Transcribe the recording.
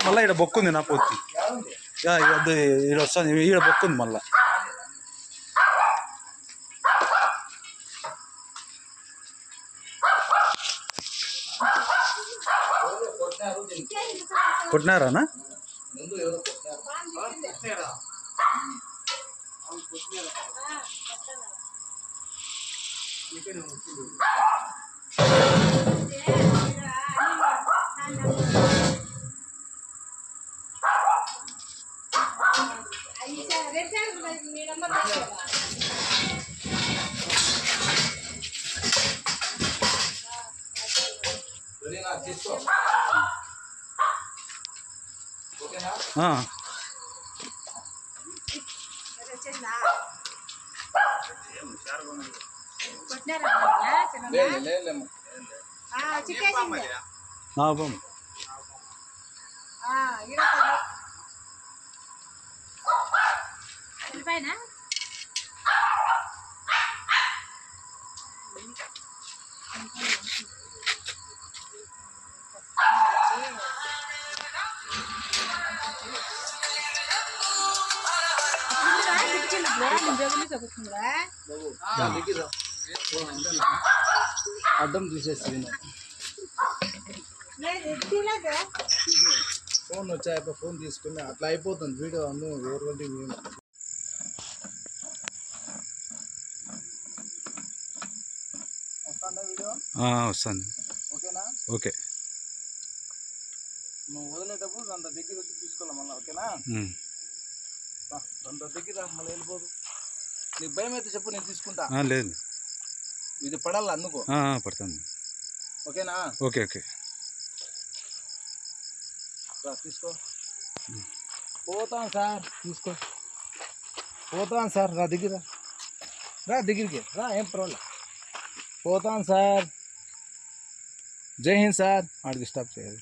మళ్ళీ ఇక్కడ బొక్కుంది నా పూర్తి ఈడ వస్తుంది ఈడ బొక్కుంది మళ్ళా కొట్టినారానా అడ్డం తీసేసి ఫోన్ వచ్చాక ఫోన్ తీసుకుని అట్లా అయిపోతుంది వీడియో అన్నీ వేరువంటి వస్తుందా వీడియో వస్తుంది ఓకేనా ఓకే నువ్వు వదిలేటప్పుడు అంత దగ్గర వచ్చి తీసుకోవాలి మళ్ళీ ఓకేనా అంత దగ్గర మళ్ళీ వెళ్ళిపోదు నీకు భయం అయితే చెప్పు నేను తీసుకుంటా లేదు ఇది పడాలి అందుకో పడుతుంది ఓకేనా ఓకే ఓకే తీసుకో పోతాను సార్ తీసుకో పోతాను సార్ రా దగ్గర రా దగ్గరికి రా ఏం పర్వాలేదు పోతాను సార్ జై హింద్ సార్ ఆడికి స్టాప్ చేయాలి